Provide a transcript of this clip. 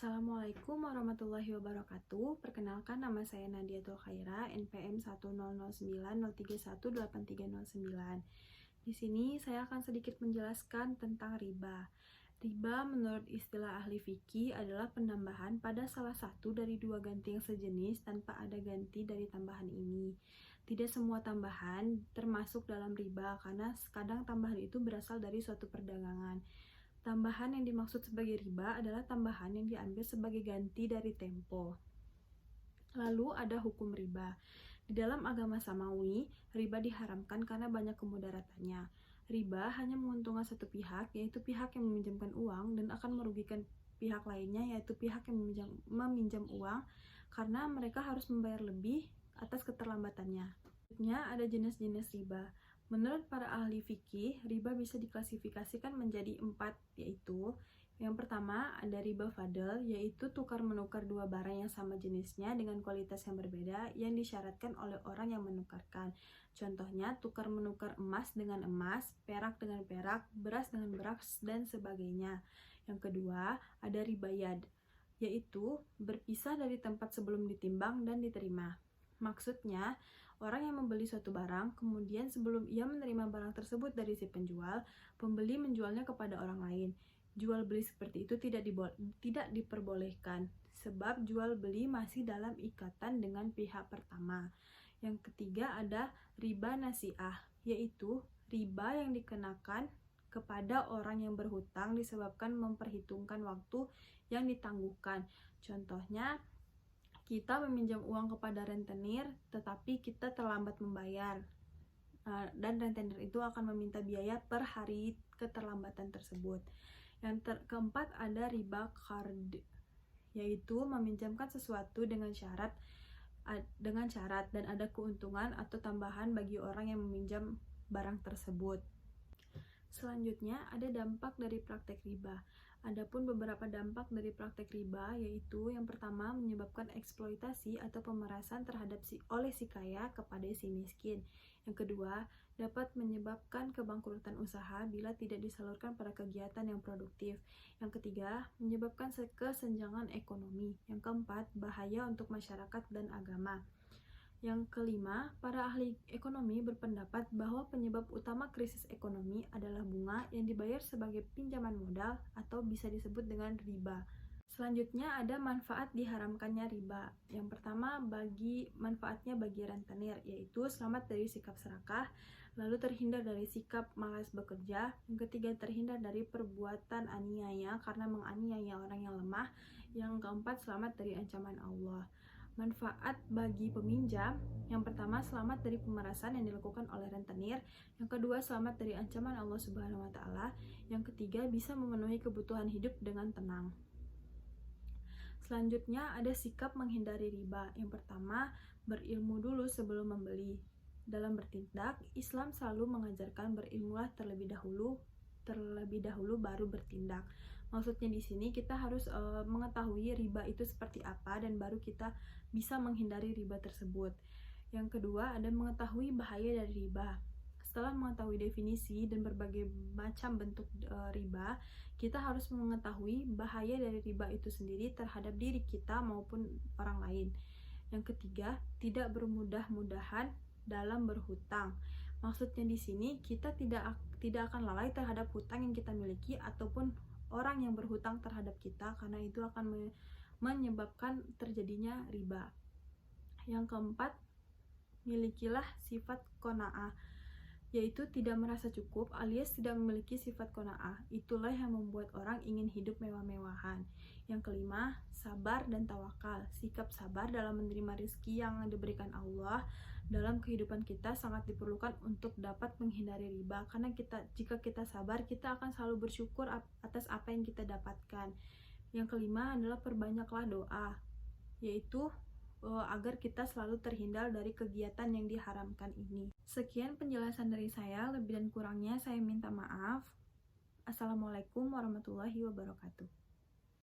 Assalamualaikum warahmatullahi wabarakatuh. Perkenalkan, nama saya Nadiatul Khaira, NPM 10090031839. Di sini saya akan sedikit menjelaskan tentang riba. Riba menurut istilah ahli fikih adalah penambahan pada salah satu dari dua ganti yang sejenis tanpa ada ganti dari tambahan ini. Tidak semua tambahan termasuk dalam riba karena kadang tambahan itu berasal dari suatu perdagangan. Tambahan yang dimaksud sebagai riba adalah tambahan yang diambil sebagai ganti dari tempo. Lalu ada hukum riba. Di dalam agama Samawi, riba diharamkan karena banyak kemudaratannya. Riba hanya menguntungkan satu pihak, yaitu pihak yang meminjamkan uang, dan akan merugikan pihak lainnya, yaitu pihak yang meminjam uang, karena mereka harus membayar lebih atas keterlambatannya. Selanjutnya ada jenis-jenis riba. Menurut para ahli fikih, riba bisa diklasifikasikan menjadi 4, yaitu yang pertama ada riba fadl, yaitu tukar-menukar dua barang yang sama jenisnya dengan kualitas yang berbeda yang disyaratkan oleh orang yang menukarkan. Contohnya, tukar-menukar emas dengan emas, perak dengan perak, beras dengan beras, dan sebagainya. Yang kedua, ada riba yad, yaitu berpisah dari tempat sebelum ditimbang dan diterima. Maksudnya, orang yang membeli suatu barang, kemudian sebelum ia menerima barang tersebut dari si penjual, pembeli menjualnya kepada orang lain. Jual beli seperti itu tidak diperbolehkan, sebab jual beli masih dalam ikatan dengan pihak pertama. Yang ketiga ada riba nasi'ah, yaitu riba yang dikenakan kepada orang yang berhutang disebabkan memperhitungkan waktu yang ditangguhkan. Contohnya, kita meminjam uang kepada rentenir, tetapi kita terlambat membayar, dan rentenir itu akan meminta biaya per hari keterlambatan tersebut. Yang keempat ada riba qard, yaitu meminjamkan sesuatu dengan syarat dan ada keuntungan atau tambahan bagi orang yang meminjam barang tersebut. Selanjutnya ada dampak dari praktek riba. Adapun beberapa dampak dari praktek riba, yaitu yang pertama menyebabkan eksploitasi atau pemerasan terhadap oleh si kaya kepada si miskin. Yang kedua, dapat menyebabkan kebangkrutan usaha bila tidak disalurkan pada kegiatan yang produktif. Yang ketiga, menyebabkan kesenjangan ekonomi. Yang keempat, bahaya untuk masyarakat dan agama. Yang kelima, para ahli ekonomi berpendapat bahwa penyebab utama krisis ekonomi adalah bunga yang dibayar sebagai pinjaman modal atau bisa disebut dengan riba. Selanjutnya ada manfaat diharamkannya riba. Yang pertama, manfaatnya bagi rentenir, yaitu selamat dari sikap serakah, lalu terhindar dari sikap malas bekerja. Yang ketiga, terhindar dari perbuatan aniaya karena menganiaya orang yang lemah. Yang keempat, selamat dari ancaman Allah. Manfaat bagi peminjam, yang pertama selamat dari pemerasan yang dilakukan oleh rentenir, yang kedua selamat dari ancaman Allah Subhanahu wa Ta'ala, yang ketiga bisa memenuhi kebutuhan hidup dengan tenang. Selanjutnya ada sikap menghindari riba. Yang pertama, berilmu dulu sebelum membeli. Dalam bertindak, Islam selalu mengajarkan berilmulah terlebih dahulu baru bertindak. Maksudnya di sini kita harus mengetahui riba itu seperti apa dan baru kita bisa menghindari riba tersebut. Yang kedua ada mengetahui bahaya dari riba. Setelah mengetahui definisi dan berbagai macam bentuk riba, kita harus mengetahui bahaya dari riba itu sendiri terhadap diri kita maupun orang lain. Yang ketiga, tidak bermudah-mudahan dalam berhutang. Maksudnya di sini kita tidak akan lalai terhadap hutang yang kita miliki ataupun orang yang berhutang terhadap kita, karena itu akan menyebabkan terjadinya riba. Yang keempat, milikilah sifat qanaah, yaitu tidak merasa cukup alias tidak memiliki sifat qanaah. Itulah yang membuat orang ingin hidup mewah-mewahan. Yang kelima, sabar dan tawakal. Sikap sabar dalam menerima rezeki yang diberikan Allah dalam kehidupan kita sangat diperlukan untuk dapat menghindari riba, karena jika kita sabar, kita akan selalu bersyukur atas apa yang kita dapatkan. Yang kelima adalah perbanyaklah doa, yaitu agar kita selalu terhindar dari kegiatan yang diharamkan ini. Sekian penjelasan dari saya, lebih dan kurangnya saya minta maaf. Assalamualaikum warahmatullahi wabarakatuh.